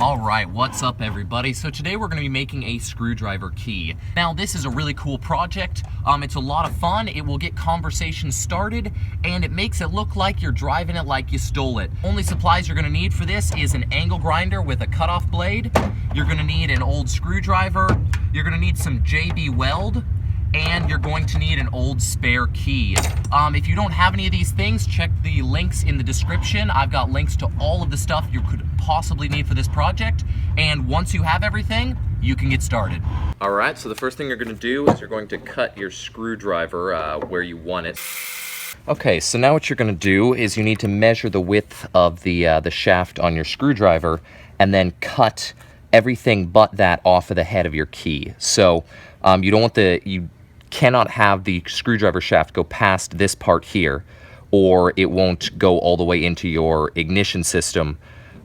Alright, what's up everybody? So today we're going to be making a screwdriver key. Now this is a really cool project. It's a lot of fun. It will get conversations started and it makes it look like you're driving it like you stole it. Only supplies you're going to need for this is an angle grinder with a cutoff blade. You're going to need an old screwdriver. You're going to need some JB weld. And you're going to need an old spare key. If you don't have any of these things, check the links in the description. I've got links to all of the stuff you could possibly need for this project. And once you have everything, you can get started. All right, so the first thing you're gonna do is you're going to cut your screwdriver where you want it. Okay, so now what you're gonna do is you need to measure the width of the shaft on your screwdriver and then cut everything but that off of the head of your key. So you cannot have the screwdriver shaft go past this part here, or it won't go all the way into your ignition system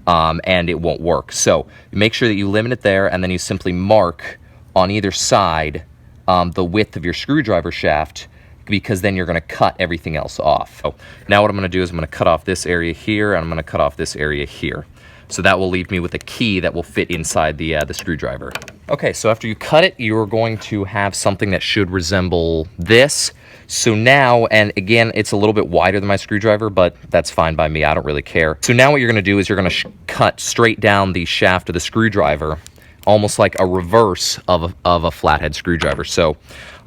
and it won't work. So make sure that you limit it there, and then you simply mark on either side the width of your screwdriver shaft, because then you're going to cut everything else off. So now what I'm going to do is I'm going to cut off this area here, and I'm going to cut off this area here. So that will leave me with a key that will fit inside the screwdriver. Okay, so after you cut it, you're going to have something that should resemble this. So now, and again, it's a little bit wider than my screwdriver, but that's fine by me, I don't really care. So now what you're gonna do is you're gonna cut straight down the shaft of the screwdriver, almost like a reverse of a flathead screwdriver. So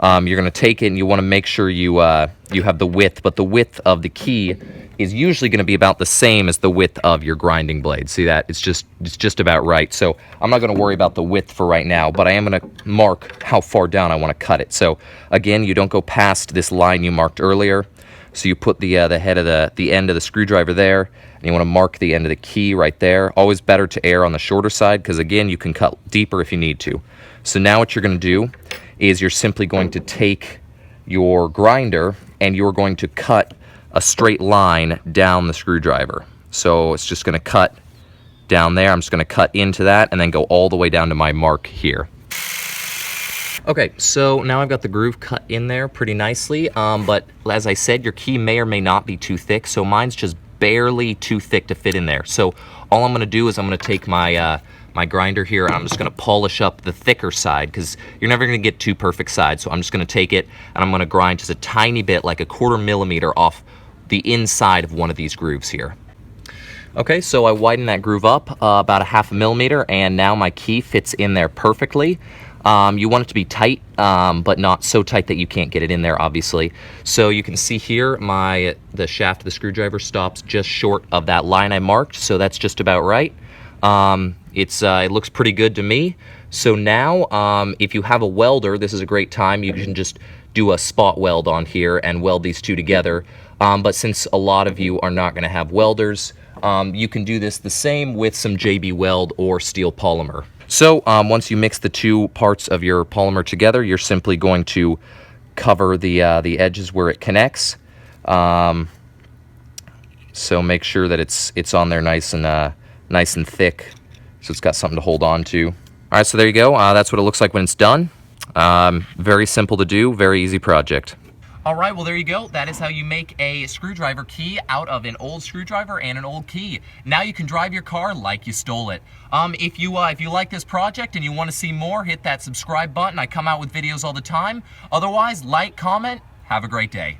you're gonna take it and you wanna make sure you have the width, but the width of the key is usually going to be about the same as the width of your grinding blade. See that? It's just about right. So I'm not going to worry about the width for right now, but I am going to mark how far down I want to cut it. So again, you don't go past this line you marked earlier. So you put the head of the end of the screwdriver there, and you want to mark the end of the key right there. Always better to err on the shorter side, because again, you can cut deeper if you need to. So now what you're going to do is you're simply going to take your grinder and you're going to cut a straight line down the screwdriver. So it's just going to cut down there. I'm just going to cut into that and then go all the way down to my mark here. Okay, so now I've got the groove cut in there pretty nicely, but as I said, your key may or may not be too thick, so mine's just barely too thick to fit in there. So all I'm going to do is I'm going to take my my grinder here, and I'm just going to polish up the thicker side, because you're never going to get two perfect sides. So I'm just going to take it and I'm going to grind just a tiny bit, like a 1/4 millimeter off the inside of one of these grooves here. Okay, so I widened that groove up about a 1/2 millimeter, and now my key fits in there perfectly. You want it to be tight, but not so tight that you can't get it in there, obviously. So you can see here, the shaft of the screwdriver stops just short of that line I marked, so that's just about right. It looks pretty good to me. So now, if you have a welder, this is a great time. You can just do a spot weld on here and weld these two together. But since a lot of you are not going to have welders, you can do this the same with some JB weld or steel polymer. So once you mix the two parts of your polymer together, you're simply going to cover the edges where it connects. So make sure that it's on there nice and thick, so it's got something to hold on to. All right, so there you go. That's what it looks like when it's done. Very simple to do, very easy project. All right, well, there you go. That is how you make a screwdriver key out of an old screwdriver and an old key. Now you can drive your car like you stole it. If you like this project and you want to see more, hit that subscribe button. I come out with videos all the time. Otherwise, like, comment, have a great day.